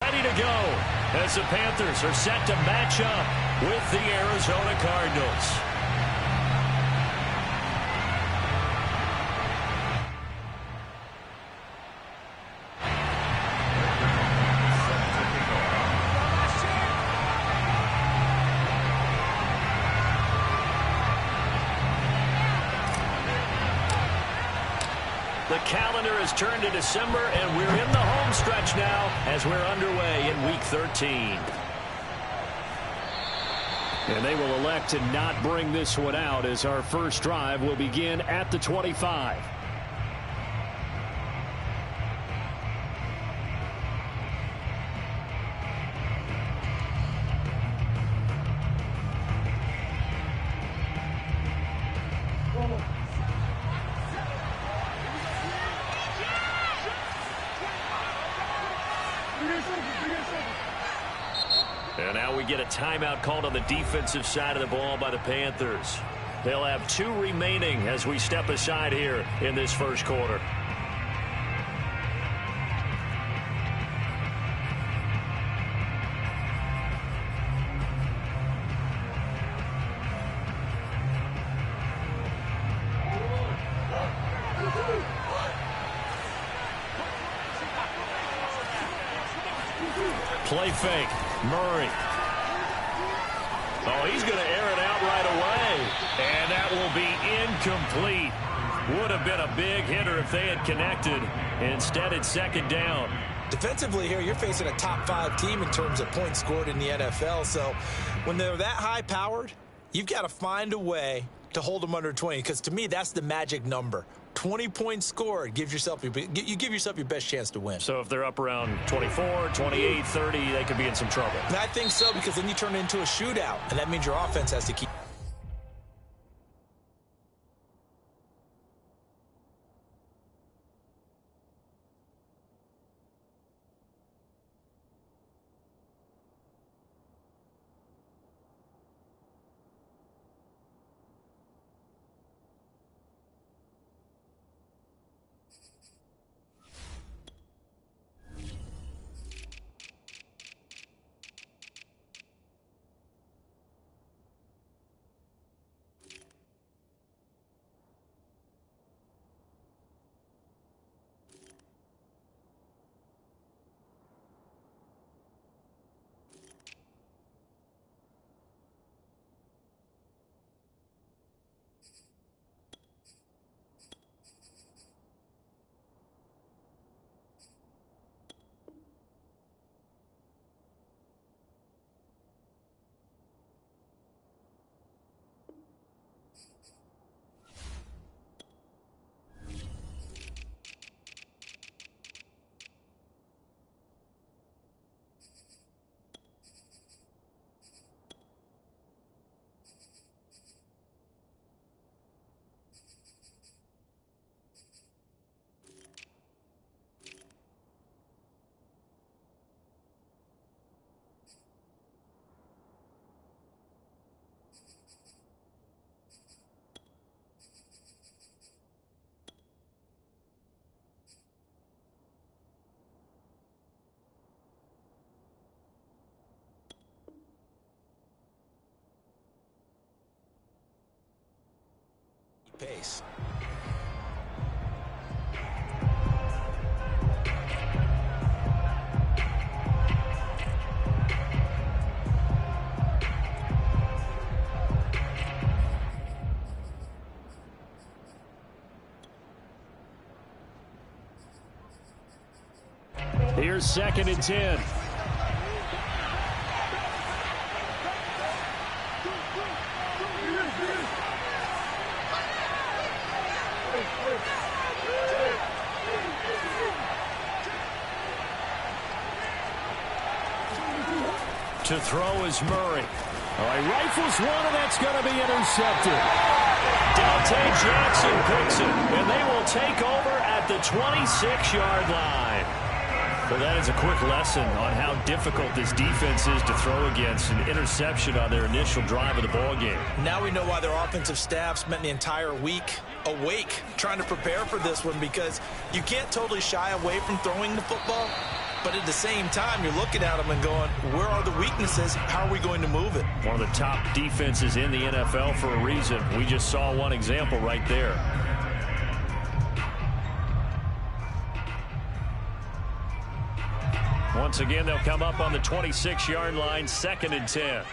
Ready to go as the Panthers are set to match up with the Arizona Cardinals. The calendar has turned to December, and we're in the home stretch now as we're underway in Week 13. And they will elect to not bring this one out as our first drive will begin at the 25. And now we get a timeout called on the defensive side of the ball by the Panthers. They'll have 2 remaining as we step aside here in this first quarter. Play fake. Murray. Oh, he's going to air it out right away. And that will be incomplete. Would have been a big hitter if they had connected. Instead, it's second down. Defensively here, you're facing a top 5 team in terms of points scored in the NFL. So when they're that high-powered, you've got to find a way to hold them under 20. Because to me, that's the magic number. 20 points scored, you give yourself your best chance to win. So if they're up around 24, 28, 30, they could be in some trouble. And I think so, because then you turn it into a shootout, and that means your offense has to keep. Pace. Here's 2nd and 10. To throw is Murray. He rifles one, and that's going to be intercepted. Dante Jackson picks it, and they will take over at the 26-yard line. Well, that is a quick lesson on how difficult this defense is to throw against. An interception on their initial drive of the ballgame. Now we know why their offensive staff spent the entire week awake trying to prepare for this one, because you can't totally shy away from throwing the football, But at the same time, you're looking at them and going, where are the weaknesses? How are we going to move it? One of the top defenses in the NFL for a reason. We just saw one example right there. Once again, they'll come up on the 26-yard line, 2nd and 10.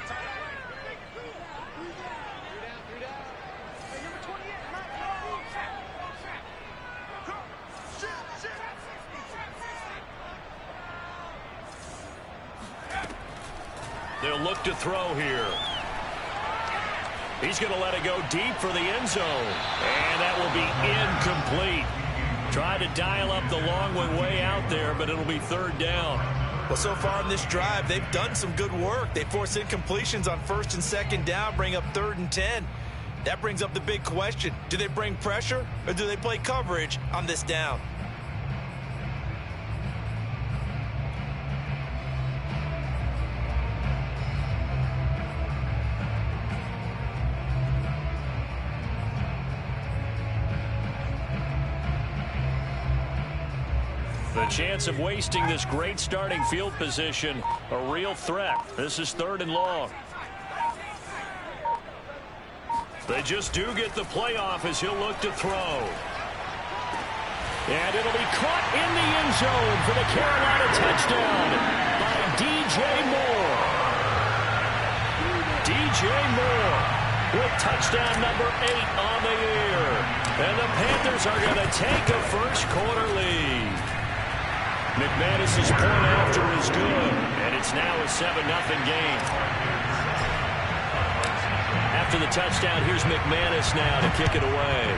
They'll look to throw here. He's going to let it go deep for the end zone. And that will be incomplete. Try to dial up the long one way out there, but it'll be 3rd down. Well, so far in this drive, they've done some good work. They force incompletions on 1st and 2nd down, bring up 3rd and 10. That brings up the big question. Do they bring pressure or do they play coverage on this down? The chance of wasting this great starting field position, a real threat. This is 3rd and long. They just do get the playoff as he'll look to throw. And it'll be caught in the end zone for the Carolina touchdown by DJ Moore. DJ Moore with touchdown number 8 on the year. And the Panthers are going to take a first-quarter lead. McManus's point after is good, and it's now a 7-0 game. After the touchdown, here's McManus now to kick it away.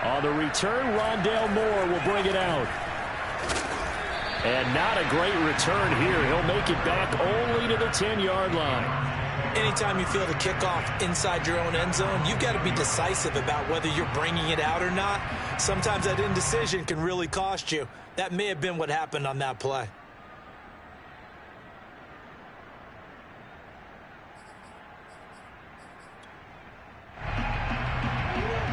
On the return, Rondale Moore will bring it out. And not a great return here. He'll make it back only to the 10-yard line. Anytime you feel the kickoff inside your own end zone, you've got to be decisive about whether you're bringing it out or not. Sometimes that indecision can really cost you. That may have been what happened on that play.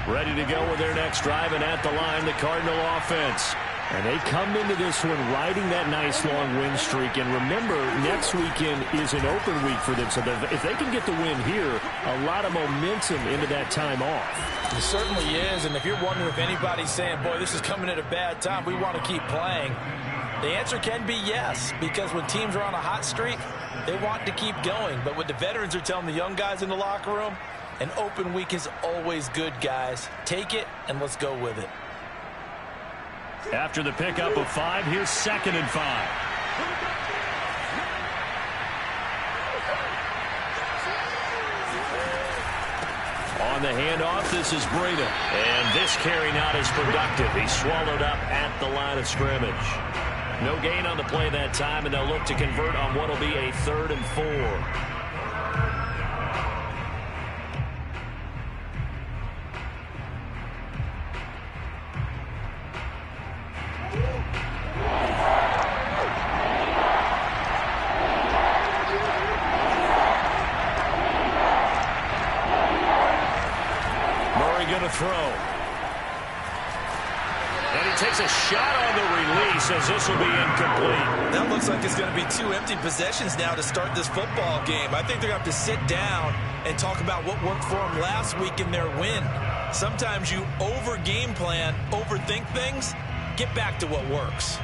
Ready to go with their next drive, and at the line, the Cardinal offense. And they come into this one riding that nice long win streak. And remember, next weekend is an open week for them. So if they can get the win here, a lot of momentum into that time off. It certainly is. And if you're wondering if anybody's saying, boy, this is coming at a bad time, we want to keep playing, the answer can be yes. Because when teams are on a hot streak, they want to keep going. But what the veterans are telling the young guys in the locker room, an open week is always good, guys. Take it, and let's go with it. After the pickup of 5, here's 2nd and 5. On the handoff, this is Breida. And this carry not as productive. He's swallowed up at the line of scrimmage. No gain on the play that time, and they'll look to convert on what will be a 3rd and 4. Throw. And he takes a shot on the release as this will be incomplete. That looks like it's going to be 2 empty possessions now to start this football game. I think they're going to have to sit down and talk about what worked for them last week in their win. Sometimes you over-game plan, overthink things, get back to what works.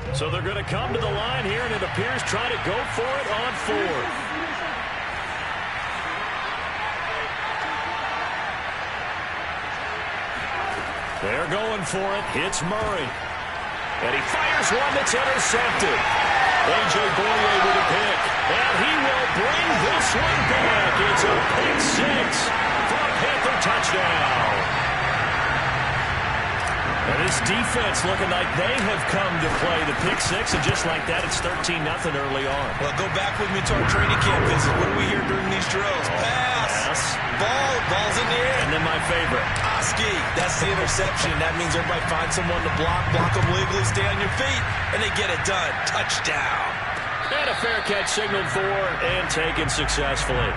So they're going to come to the line here, and it appears try to go for it on 4th. They're going for it. Hits Murray. And he fires one that's intercepted. A.J. Boye with a pick. And he will bring this one back. It's a pick 6 for a Panther touchdown. And this defense looking like they have come to play the pick 6, and just like that, it's 13-0 early on. Well, go back with me to our training camp visit. What do we hear during these drills? Pass. Ball's in the air. And then my favorite. Oski. That's the interception. That means everybody finds someone to block them legally, stay on your feet, and they get it done. Touchdown. And a fair catch signaled for and taken successfully.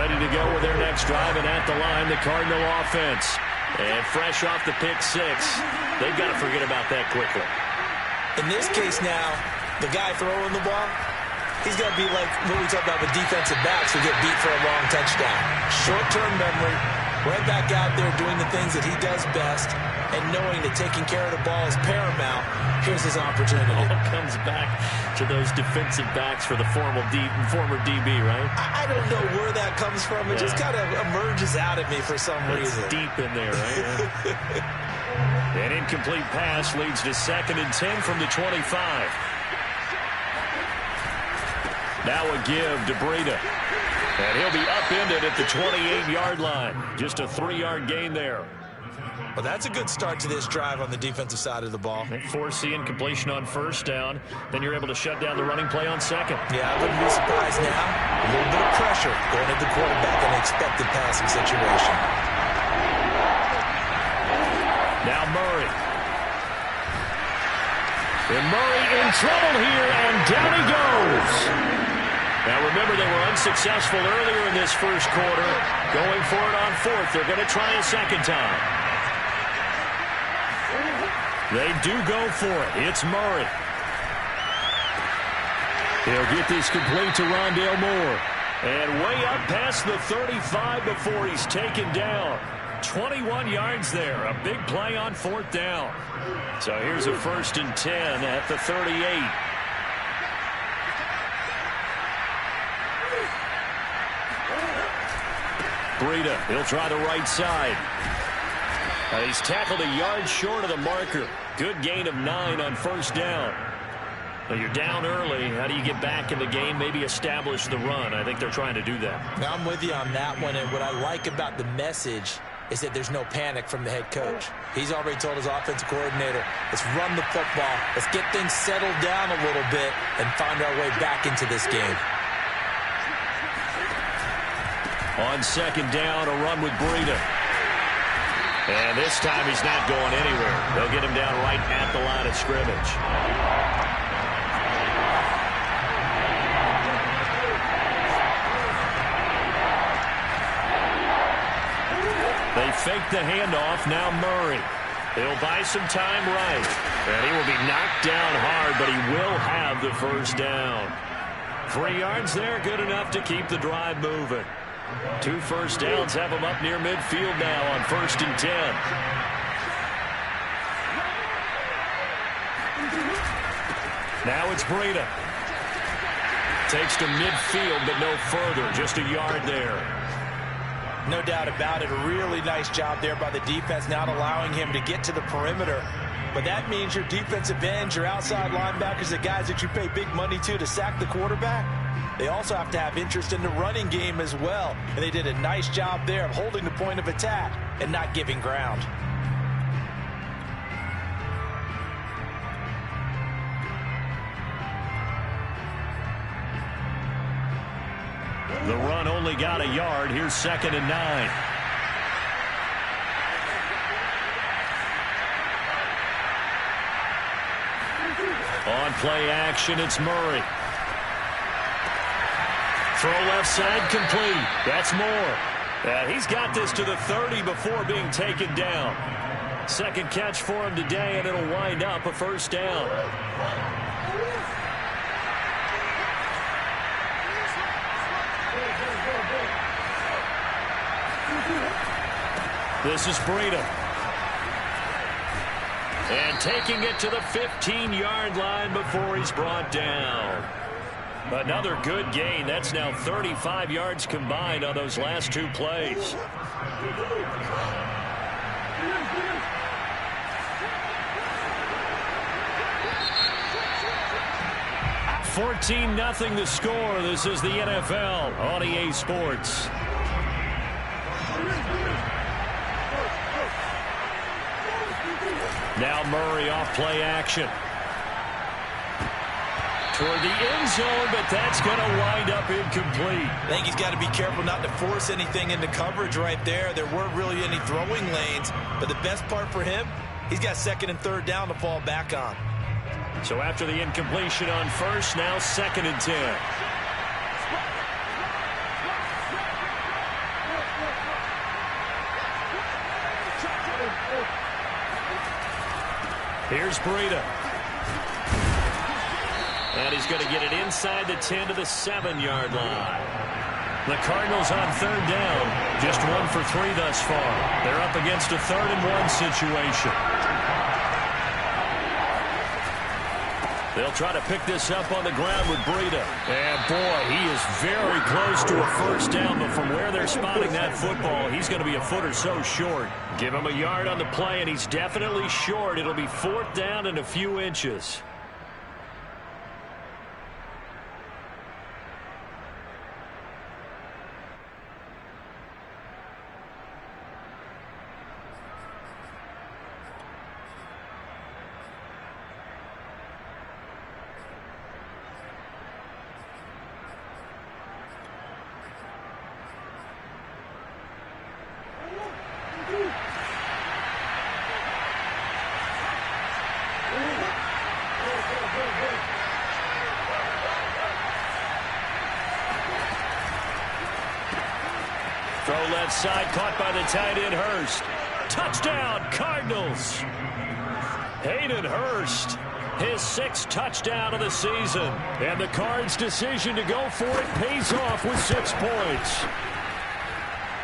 Ready to go with their next drive, and at the line, the Cardinal offense. And fresh off the pick six, they've got to forget about that quickly. In this case now, the guy throwing the ball, he's got to be like what we talked about with defensive backs who get beat for a long touchdown. Short-term memory, right back out there doing the things that he does best, and knowing that taking care of the ball is paramount. Here's his opportunity. All comes back to those defensive backs for the former DB, right? I don't know where that comes from. It just kind of emerges out of me for some reason. It's deep in there, right? An incomplete pass leads to 2nd and 10 from the 25. Now a give to Breida. And he'll be upended at the 28-yard line. Just a 3-yard gain there. Well, that's a good start to this drive on the defensive side of the ball. They force the incompletion on 1st down. Then you're able to shut down the running play on 2nd. Yeah, I wouldn't be surprised now. A little bit of pressure going at the quarterback in an expected passing situation. Now Murray. And Murray in trouble here, and down he goes. Now remember, they were unsuccessful earlier in this first quarter. Going for it on 4th. They're going to try a 2nd time. They do go for it. It's Murray. He'll get this complete to Rondale Moore. And way up past the 35 before he's taken down. 21 yards there. A big play on 4th down. So here's a 1st and 10 at the 38. Breida, he'll try the right side. He's tackled a yard short of the marker. Good gain of 9 on 1st down. Now you're down early. How do you get back in the game? Maybe establish the run. I think they're trying to do that. Now I'm with you on that one, and what I like about the message is that there's no panic from the head coach. He's already told his offensive coordinator, let's run the football. Let's get things settled down a little bit and find our way back into this game. On 2nd down, a run with Breida. And this time he's not going anywhere. They'll get him down right at the line of scrimmage. They fake the handoff. Now Murray. He'll buy some time right. And he will be knocked down hard, but he will have the 1st down. 3 yards there, good enough to keep the drive moving. 2 first downs have him up near midfield now on 1st and 10. Now it's Breida. Takes to midfield, but no further. Just a yard there. No doubt about it. A really nice job there by the defense, not allowing him to get to the perimeter. But that means your defensive ends, your outside linebackers, the guys that you pay big money to sack the quarterback, they also have to have interest in the running game as well. And they did a nice job there of holding the point of attack and not giving ground. The run only got a yard. Here's 2nd and 9. On play action, it's Murray. Throw left side complete. That's Moore. He's got this to the 30 before being taken down. 2nd catch for him today, and it'll wind up a 1st down. This is Breida. And taking it to the 15-yard line before he's brought down. Another good gain. That's now 35 yards combined on those last 2 plays. $14-0 the score. This is the NFL on EA Sports. Now Murray off play action. Toward the end zone, but that's going to wind up incomplete. I think he's got to be careful not to force anything into coverage right there. There weren't really any throwing lanes, but the best part for him, he's got 2nd and 3rd down to fall back on. So after the incompletion on 1st, now 2nd and 10. Here's Breida. And he's going to get it inside the 10 to the 7-yard line. The Cardinals on third down. Just 1 for 3 thus far. They're up against a 3rd-and-1 situation. They'll try to pick this up on the ground with Breida. And, boy, he is very close to a first down. But from where they're spotting that football, he's going to be a foot or so short. Give him a yard on the play, and he's definitely short. It'll be 4th down and a few inches. Throw left side, caught by the tight end, Hurst. Touchdown, Cardinals. Hayden Hurst, his 6th touchdown of the season. And the Cards' decision to go for it pays off with 6 points.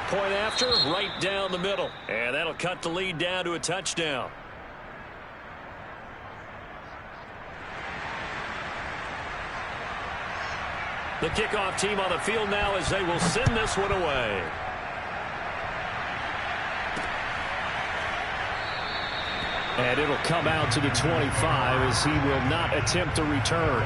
Point after, right down the middle. And that'll cut the lead down to a touchdown. The kickoff team on the field now as they will send this one away. And it'll come out to the 25 as he will not attempt a return.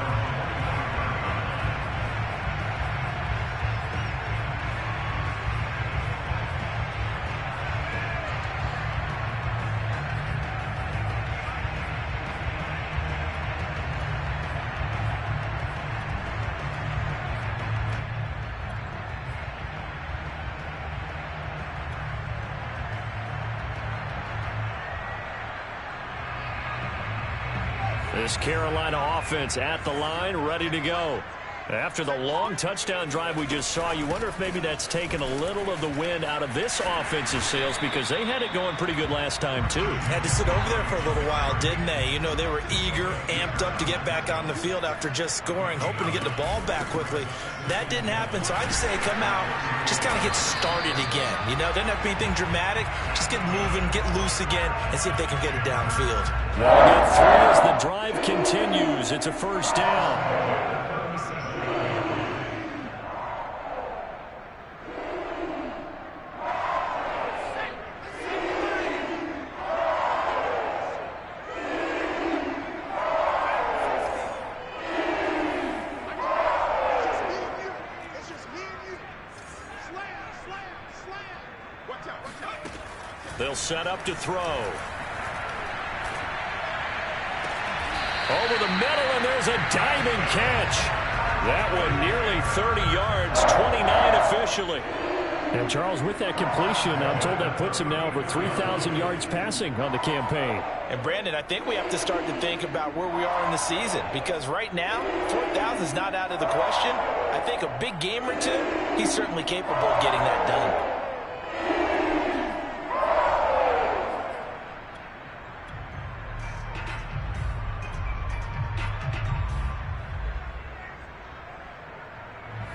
This Carolina offense at the line, ready to go. After the long touchdown drive we just saw, you wonder if maybe that's taken a little of the wind out of this offensive sails because they had it going pretty good last time, too. Had to sit over there for a little while, didn't they? You know, they were eager, amped up to get back on the field after just scoring, hoping to get the ball back quickly. That didn't happen, so I just say come out, just kind of get started again. You know, doesn't have to be anything dramatic. Just get moving, get loose again, and see if they can get it downfield. They'll get 3 as the drive continues. It's a first down. They'll set up to throw. Over the middle, and there's a diving catch. That one nearly 30 yards, 29 officially. And Charles, with that completion, I'm told that puts him now over 3,000 yards passing on the campaign. And Brandon, I think we have to start to think about where we are in the season, because right now, 4,000 is not out of the question. I think a big game or two, he's certainly capable of getting that done.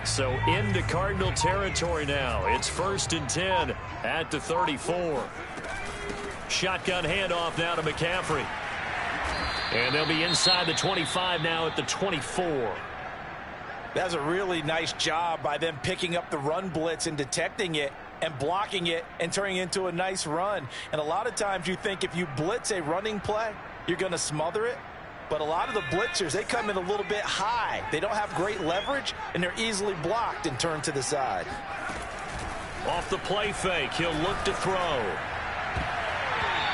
So into Cardinal territory now. It's 1st and 10 at the 34. Shotgun handoff now to McCaffrey. And they'll be inside the 25 now at the 24. That's a really nice job by them picking up the run blitz and detecting it and blocking it and turning it into a nice run. And a lot of times you think if you blitz a running play, you're going to smother it. But a lot of the blitzers, they come in a little bit high. They don't have great leverage, and they're easily blocked and turned to the side. Off the play fake, he'll look to throw.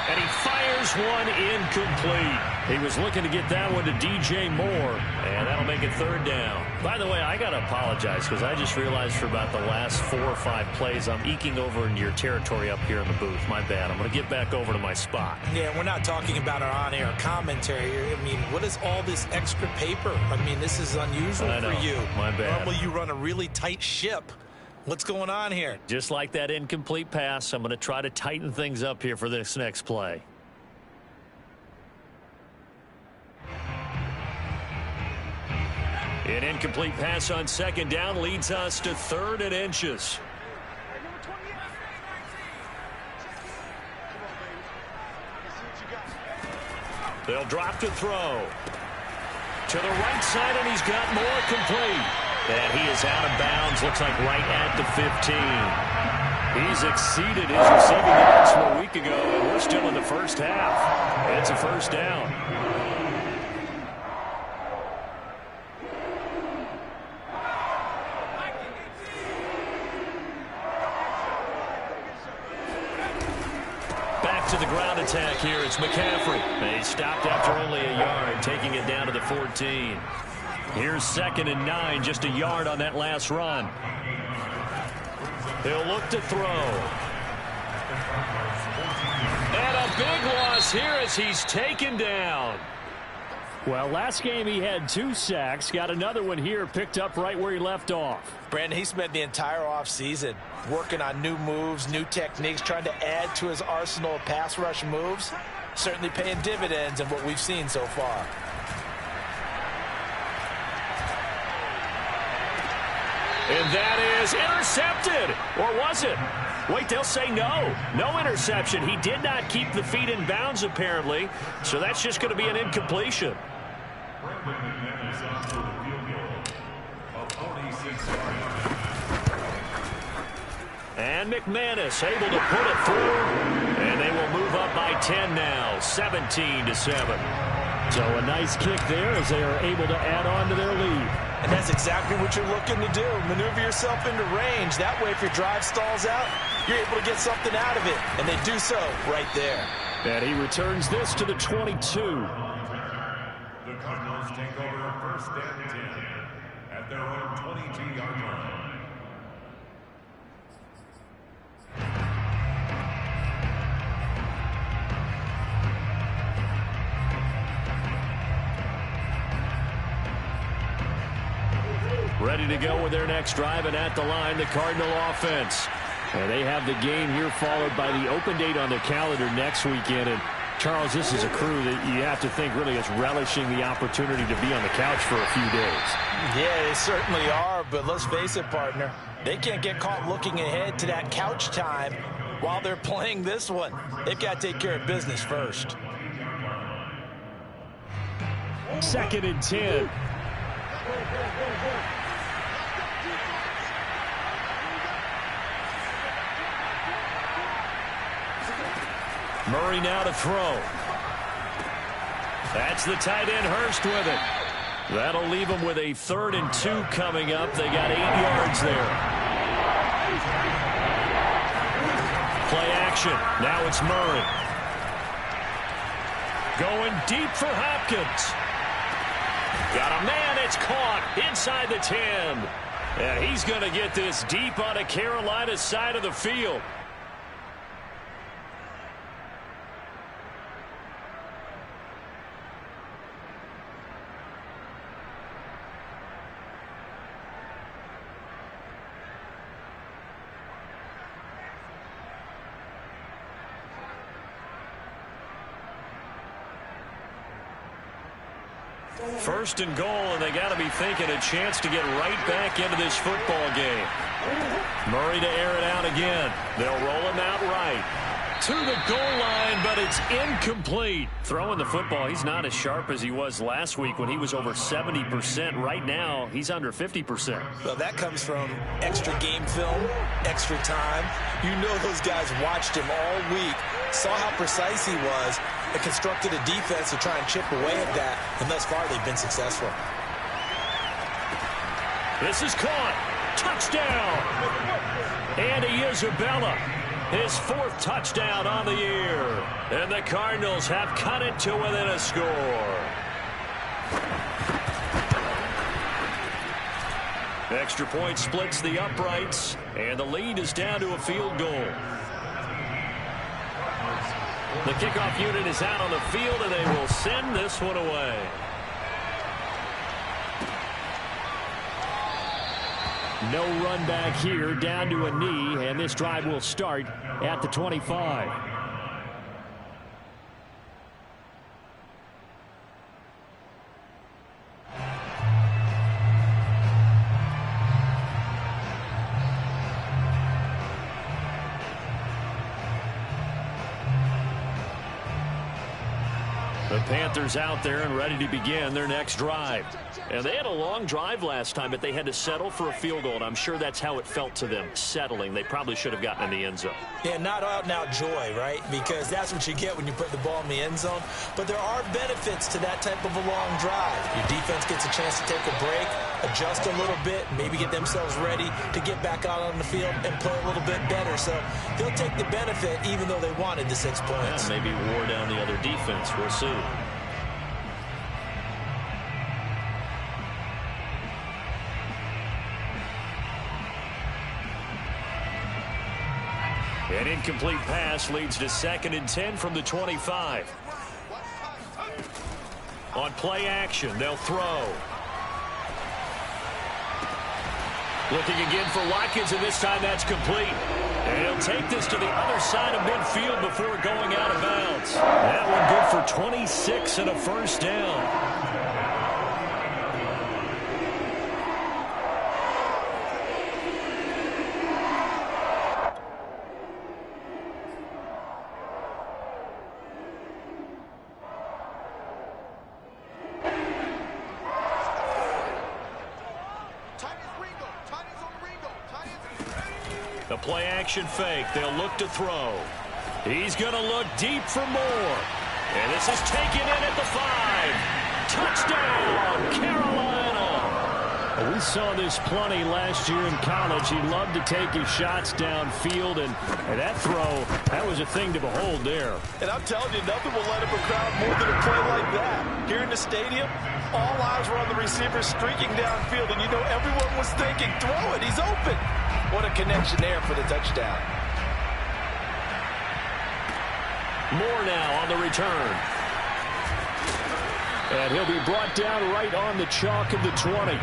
And he fires one incomplete. He was looking to get that one to DJ Moore, and that'll make it 3rd down. By the way, I got to apologize because I just realized for about the last 4 or 5 plays, I'm eking over into your territory up here in the booth. My bad. I'm going to get back over to my spot. Yeah, we're not talking about our on-air commentary here. I mean, what is all this extra paper? I mean, this is unusual for you. My bad. Normally you run a really tight ship. What's going on here? Just like that incomplete pass, I'm going to try to tighten things up here for this next play. An incomplete pass on second down leads us to 3rd and inches. They'll drop to throw. To the right side, and he's got more complete. And he is out of bounds, looks like right at the 15. He's exceeded his receiving yards from a week ago, and we're still in the first half. It's a first down. To the ground attack here. It's McCaffrey. He stopped after only a yard, taking it down to the 14. Here's 2nd and 9, just a yard on that last run. He'll look to throw. And a big loss here as he's taken down. Well, last game he had 2 sacks. Got another one here, picked up right where he left off. Brandon, he spent the entire offseason working on new moves, new techniques, trying to add to his arsenal of pass rush moves. Certainly paying dividends in what we've seen so far. And that is intercepted. Or was it? Wait, they'll say no. No interception. He did not keep the feet in bounds, apparently. So that's just going to be an incompletion. And McManus able to put it through. And they will move up by 10 now, 17-7. So a nice kick there as they are able to add on to their lead. And that's exactly what you're looking to do. Maneuver yourself into range. That way, if your drive stalls out, you're able to get something out of it. And they do so right there. And he returns this to the 22. The Cardinals take over 1st and 10 at their own 22-yard line. Ready to go with their next drive, and at the line, the Cardinal offense. And they have the game here followed by the open date on their calendar next weekend. And Charles, this is a crew that you have to think really is relishing the opportunity to be on the couch for a few days. Yeah, they certainly are, but let's face it, partner. They can't get caught looking ahead to that couch time while they're playing this one. They've got to take care of business first. 2nd and 10. Murray now to throw. That's the tight end, Hurst, with it. That'll leave them with a 3rd and 2 coming up. They got 8 yards there. Play action. Now it's Murray. Going deep for Hopkins. Got a man. It's caught inside the 10. And he's going to get this deep on the Carolina side of the field. First and goal, and they got to be thinking a chance to get right back into this football game. Murray to air it out again. They'll roll him out right to the goal line, but it's incomplete. Throwing the football, he's not as sharp as he was last week when he was over 70%. Right now, he's under 50%. Well, that comes from extra game film, extra time. You know those guys watched him all week, saw how precise he was, and constructed a defense to try and chip away at that, and thus far they've been successful. This is caught. Touchdown. Andy Isabella, his 4th touchdown on the year. And the Cardinals have cut it to within a score. Extra point splits the uprights, and the lead is down to a field goal. The kickoff unit is out on the field, and they will send this one away. No run back here, down to a knee, and this drive will start at the 25. The Panthers out there and ready to begin their next drive. And they had a long drive last time, but they had to settle for a field goal, and I'm sure that's how it felt to them, settling. They probably should have gotten in the end zone. Yeah, not out-and-out joy, right? Because that's what you get when you put the ball in the end zone. But there are benefits to that type of a long drive. Your defense gets a chance to take a break, adjust a little bit, maybe get themselves ready to get back out on the field and play a little bit better. So they'll take the benefit even though they wanted the 6 points. Yeah, maybe wore down the other defense. We'll see. An incomplete pass leads to 2nd and 10 from the 25. On play action, they'll throw. Looking again for Watkins, and this time that's complete. And he'll take this to the other side of midfield before going out of bounds. That one good for 26 and a first down. The play action fake. They'll look to throw. He's going to look deep for more. And this is taken in at the 5. Touchdown, Carolina. We saw this plenty last year in college. He loved to take his shots downfield, and that throw, that was a thing to behold there. And I'm telling you, nothing will let up a crowd more than a play like that. Here in the stadium, all eyes were on the receiver streaking downfield, and you know everyone was thinking, throw it, he's open. What a connection there for the touchdown. Moore now on the return. And he'll be brought down right on the chalk of the 20.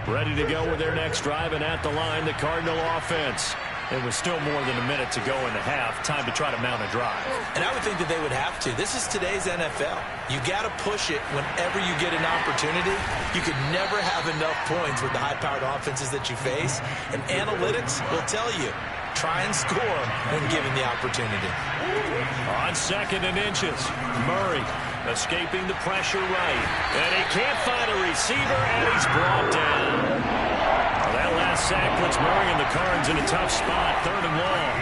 Ready to go with their next drive, and at the line, the Cardinal offense. It was still more than a minute to go in the half. Time to try to mount a drive. And I would think that they would have to. This is today's NFL. You got to push it whenever you get an opportunity. You could never have enough points with the high-powered offenses that you face. And analytics will tell you, try and score when given the opportunity. On 2nd and inches, Murray escaping the pressure right. And he can't find a receiver, and he's brought down. Well, that last sack puts Murray and the Cards in a tough spot, 3rd and long.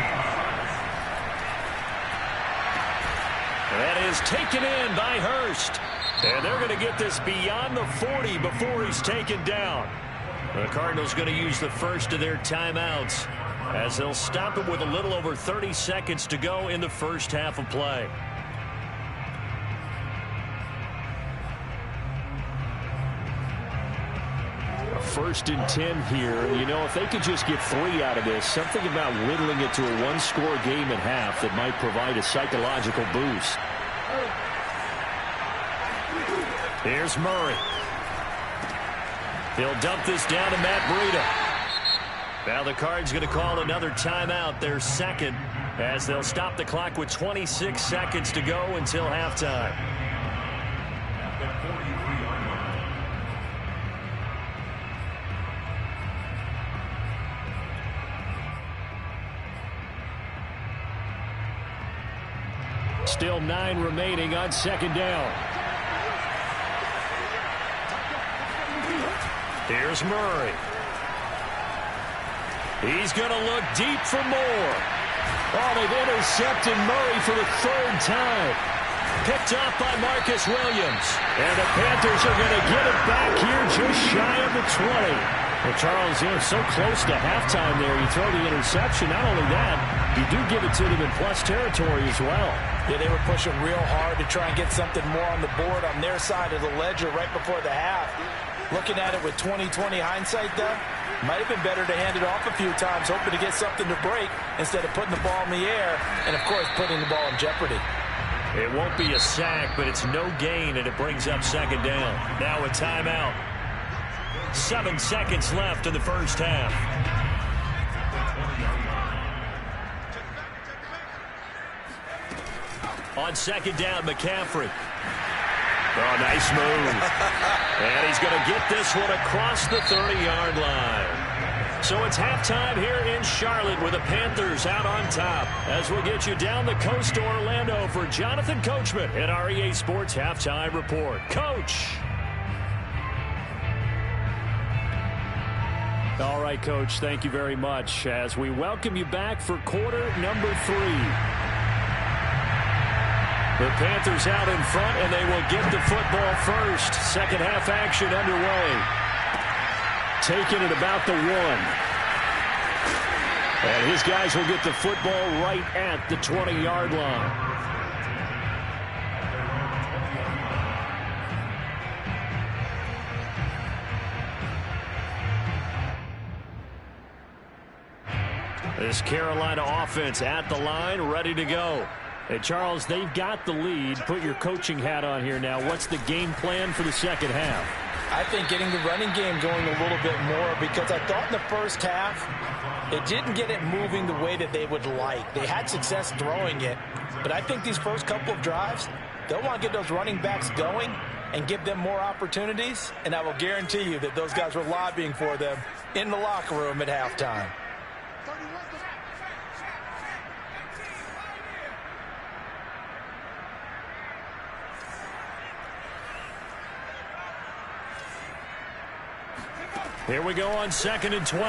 That is taken in by Hurst. And they're going to get this beyond the 40 before he's taken down. The Cardinals going to use the first of their timeouts as they'll stop it with a little over 30 seconds to go in the first half of play. 1st and 10 here. You know, if they could just get 3 out of this, something about whittling it to a 1-score game at half that might provide a psychological boost. Here's Murray. He'll dump this down to Matt Breida. Now the Cards going to call another timeout, their 2nd, as they'll stop the clock with 26 seconds to go until halftime. Still 9 remaining on 2nd down. Here's Murray. He's going to look deep for more. Oh, they've intercepted Murray for the 3rd time. Picked off by Marcus Williams. And the Panthers are going to get it back here just shy of the 20. Well, Charles, you know, so close to halftime there. You throw the interception. Not only that, you do give it to them in plus territory as well. Yeah, they were pushing real hard to try and get something more on the board on their side of the ledger right before the half. Looking at it with 20/20 hindsight, though, might have been better to hand it off a few times, hoping to get something to break instead of putting the ball in the air and, of course, putting the ball in jeopardy. It won't be a sack, but it's no gain, and it brings up 2nd down. Now a timeout. 7 seconds left in the first half. On second down, McCaffrey. Oh, nice move. And he's going to get this one across the 30-yard line. So it's halftime here in Charlotte with the Panthers out on top. As we'll get you down the coast to Orlando for Jonathan Coachman at our EA Sports Halftime Report. Coach. All right, Coach, thank you very much as we welcome you back for quarter number 3. The Panthers out in front, and they will get the football first. Second half action underway. Taking it about the 1. And his guys will get the football right at the 20-yard line. This Carolina offense at the line, ready to go. Hey, Charles, they've got the lead. Put your coaching hat on here now. What's the game plan for the second half? I think getting the running game going a little bit more, because I thought in the first half it didn't get it moving the way that they would like. They had success throwing it, but I think these first couple of drives, they'll want to get those running backs going and give them more opportunities, and I will guarantee you that those guys were lobbying for them in the locker room at halftime. Here we go on 2nd and 12.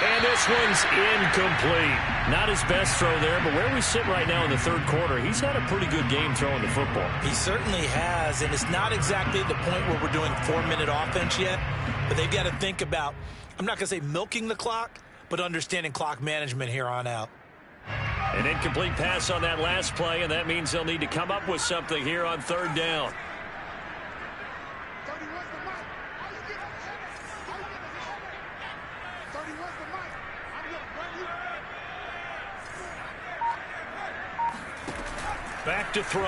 And this one's incomplete. Not his best throw there, but where we sit right now in the third quarter, he's had a pretty good game throwing the football. He certainly has, and it's not exactly the point where we're doing 4-minute offense yet, but they've got to think about, I'm not going to say milking the clock, but understanding clock management here on out. An incomplete pass on that last play, and that means they'll need to come up with something here on 3rd down. Back to throw.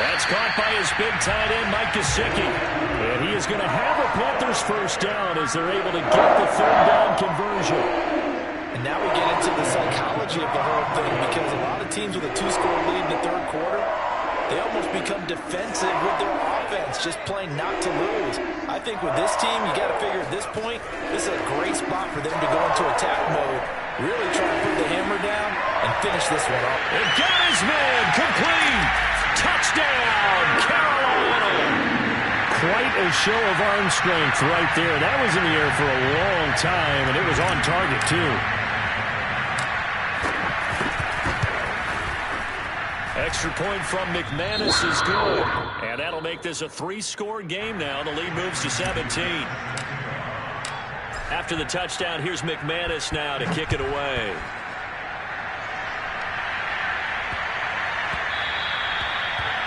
That's caught by his big tight end, Mike Gesicki. And he is going to have a Panthers first down as they're able to get the 3rd down conversion. And now we get into the psychology of the whole thing, because a lot of teams with a 2-score lead in the third quarter, they almost become defensive with their offense, just playing not to lose. I think with this team, you got to figure at this point, this is a great spot for them to go into attack mode. Really try to put the hammer down and finish this one off. And got his man complete. Touchdown, Carolina. Quite a show of arm strength right there. That was in the air for a long time, and it was on target, too. Extra point from McManus is good. And that'll make this a 3-score game now. The lead moves to 17. After the touchdown, here's McManus now to kick it away.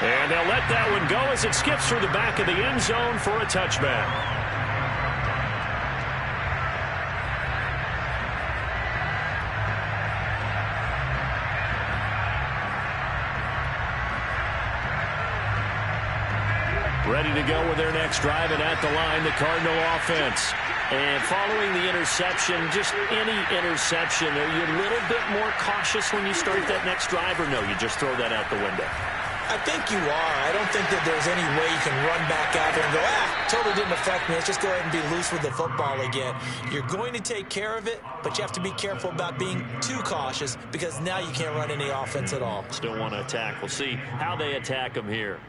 And they'll let that one go as it skips through the back of the end zone for a touchback. Ready to go with their next drive, and at the line, the Cardinal offense. And following the interception, just any interception, are you a little bit more cautious when you start that next drive, or no, you just throw that out the window? I think you are. I don't think that there's any way you can run back out there and go, totally didn't affect me. Let's just go ahead and be loose with the football again. You're going to take care of it, but you have to be careful about being too cautious, because now you can't run any offense at all. Still want to attack. We'll see how they attack them here.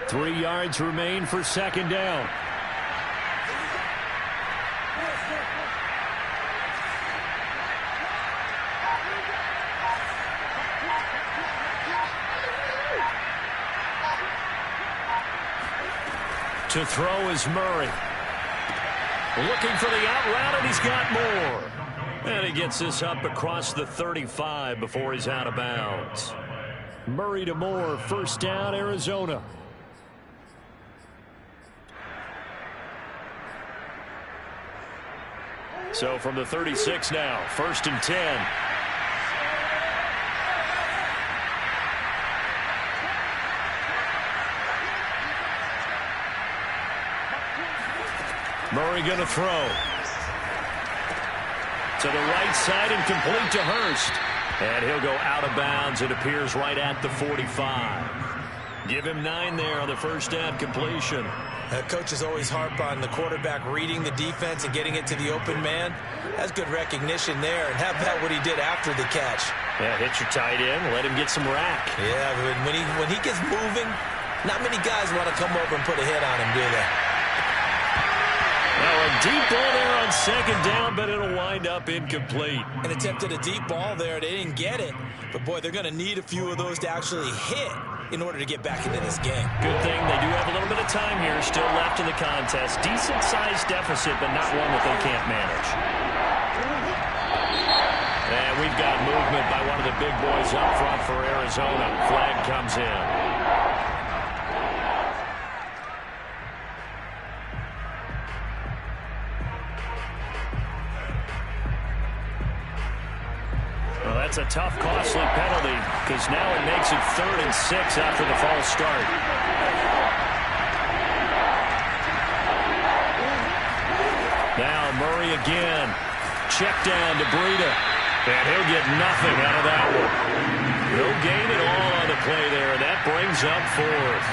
Three yards remain for second down. To throw is Murray. Looking for the out route, and he's got more. And he gets this up across the 35 before he's out of bounds. Murray to Moore, first down, Arizona. So from the 36 now, 1st and 10. Murray going to throw. To the right side and complete to Hurst. And he'll go out of bounds. It appears right at the 45. Give him 9 there on the first down completion. Coaches always harp on the quarterback reading the defense and getting it to the open man. That's good recognition there. And how about what he did after the catch? Yeah, hit your tight end, let him get some rack. Yeah, when he gets moving, not many guys want to come over and put a hit on him, do they? Now a deep ball there on second down, but it'll wind up incomplete. And attempted a deep ball there. They didn't get it. But, boy, they're going to need a few of those to actually hit in order to get back into this game. Good thing they do have a little bit of time here still left in the contest. Decent-sized deficit, but not one that they can't manage. And we've got movement by one of the big boys up front for Arizona. Flag comes in. Well, that's a tough, costly penalty because now it makes it 3rd and 6 after the false start. Now Murray again. Check down to Breida. And he'll get nothing out of that one. No gain at all on the play there. That brings up 4th.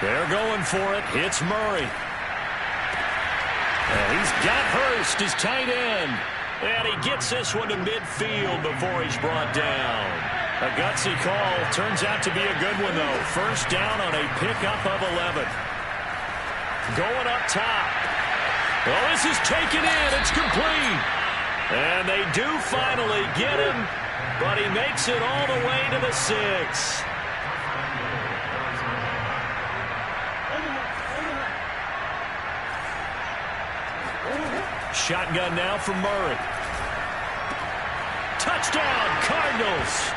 They're going for it. It's Murray. And he's got Hurst, his tight end. And he gets this one to midfield before he's brought down. A gutsy call. Turns out to be a good one, though. First down on a pickup of 11. Going up top. Well, this is taken in. It's complete. And they do finally get him, but he makes it all the way to the 6. Shotgun now from Murray. Touchdown, Cardinals.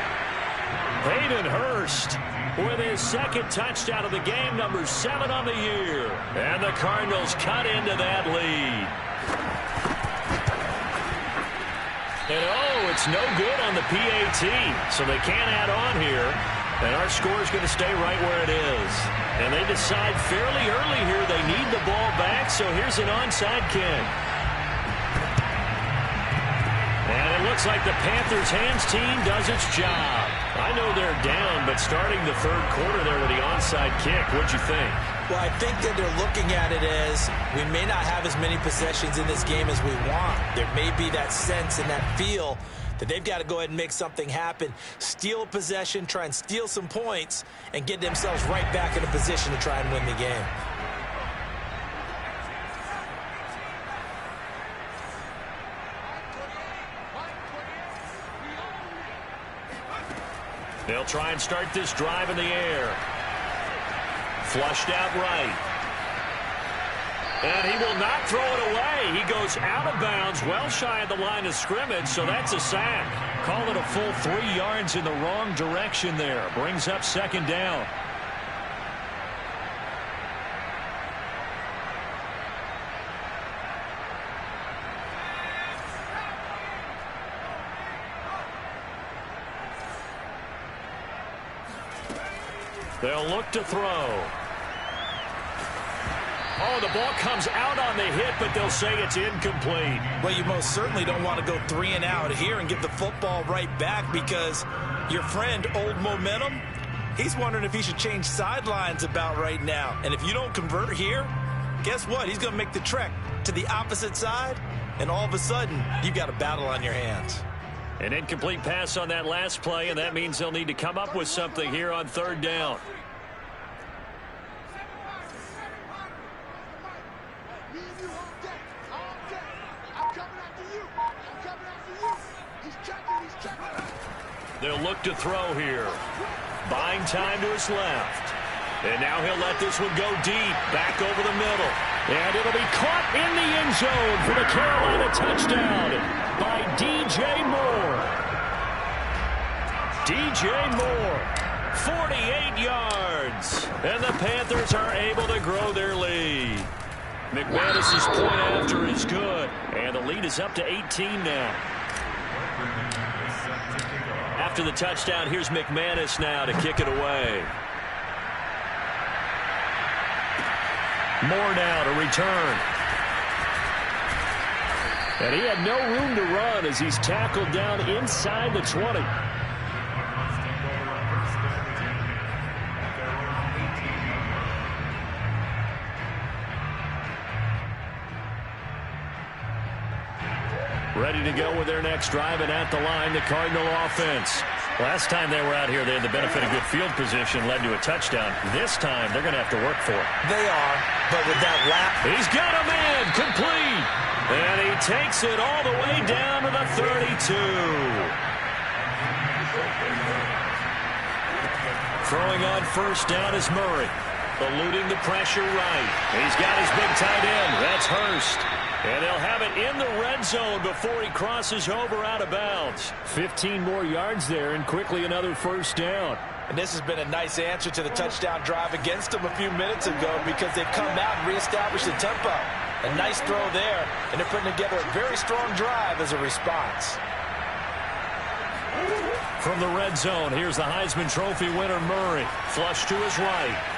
Hayden Hurst with his second touchdown of the game, number 7 on the year. And the Cardinals cut into that lead. And oh, it's no good on the PAT, so they can't add on here. And our score is going to stay right where it is. And they decide fairly early here they need the ball back, so here's an onside kick. And it looks like the Panthers' hands team does its job. I know they're down, but starting the 3rd quarter there with the onside kick, what'd you think? Well, I think that they're looking at it as we may not have as many possessions in this game as we want. There may be that sense and that feel that they've got to go ahead and make something happen, steal a possession, try and steal some points, and get themselves right back in a position to try and win the game. They'll try and start this drive in the air. Flushed out right. And he will not throw it away. He goes out of bounds, well shy of the line of scrimmage, so that's a sack. Call it a full 3 yards in the wrong direction there. Brings up 2nd down. They'll look to throw. Oh, the ball comes out on the hit, but they'll say it's incomplete. Well, you most certainly don't want to go 3 and out here and give the football right back because your friend, Old Momentum, he's wondering if he should change sidelines about right now. And if you don't convert here, guess what? He's going to make the trek to the opposite side, and all of a sudden, you've got a battle on your hands. An incomplete pass on that last play, and that means they'll need to come up with something here on 3rd down. They'll look to throw here. Buying time to his left. And now he'll let this one go deep, back over the middle. And it'll be caught in the end zone for the Carolina touchdown by DJ Moore. DJ Moore, 48 yards. And the Panthers are able to grow their lead. McManus's point after is good. And the lead is up to 18 now. After after the touchdown. Here's McManus now to kick it away. Moore now to return. And he had no room to run as he's tackled down inside the 20. Ready to go with their next drive, and at the line, the Cardinal offense. Last time they were out here, they had the benefit of good field position, led to a touchdown. This time, they're going to have to work for it. They are, but with that lap. He's got a man, complete. And he takes it all the way down to the 32. Throwing on first down is Murray. Eluding the pressure right. He's got his big tight end. That's Hurst. And they'll have it in the red zone before he crosses over out of bounds. 15 more yards there, and quickly another first down. And this has been a nice answer to the touchdown drive against them a few minutes ago because they've come out and reestablished the tempo. A nice throw there, and they're putting together a very strong drive as a response. From the red zone, here's the Heisman Trophy winner, Murray. Flush to his right.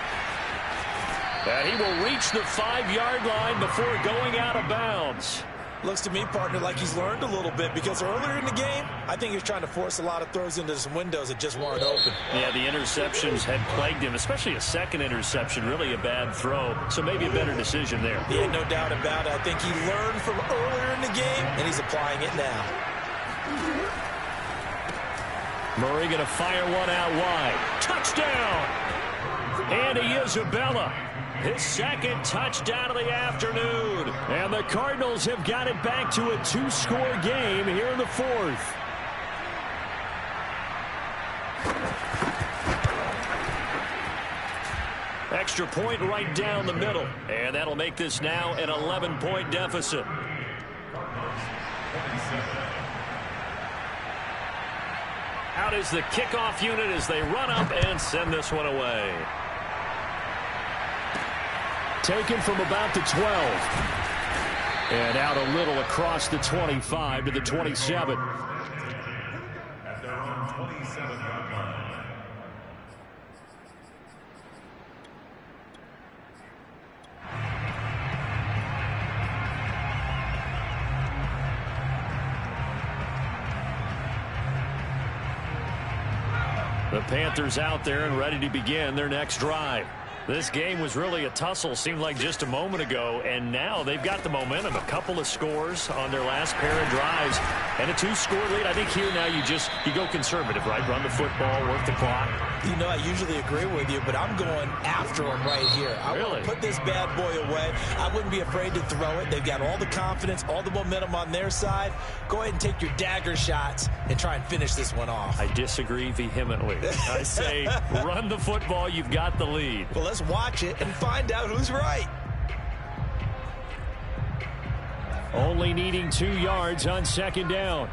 And he will reach the 5-yard line before going out of bounds. Looks to me, partner, like he's learned a little bit because earlier in the game, I think he was trying to force a lot of throws into some windows that just weren't open. Yeah, the interceptions had plagued him, especially a second interception, really a bad throw. So maybe a better decision there. Yeah, no doubt about it. I think he learned from earlier in the game, and he's applying it now. Murray going to fire one out wide. Touchdown! Andy Isabella. His second touchdown of the afternoon. And the Cardinals have got it back to a 2-score game here in the fourth. Extra point right down the middle. And that'll make this now an 11-point deficit. Out is the kickoff unit as they run up and send this one away. Taken from about the 12. And out a little across the 25 to the 27. At their own 27-yard line. The Panthers out there and ready to begin their next drive. This game was really a tussle, seemed like just a moment ago, and now they've got the momentum. A couple of scores on their last pair of drives, and a 2-score lead. I think here now you go conservative, right? Run the football, work the clock. You know, I usually agree with you, but I'm going after him right here. I want to put this bad boy away. I wouldn't be afraid to throw it. They've got all the confidence, all the momentum on their side. Go ahead and take your dagger shots and try and finish this one off. I disagree vehemently. I say run the football. You've got the lead. Well, let's watch it and find out who's right. Only needing 2 yards on second down.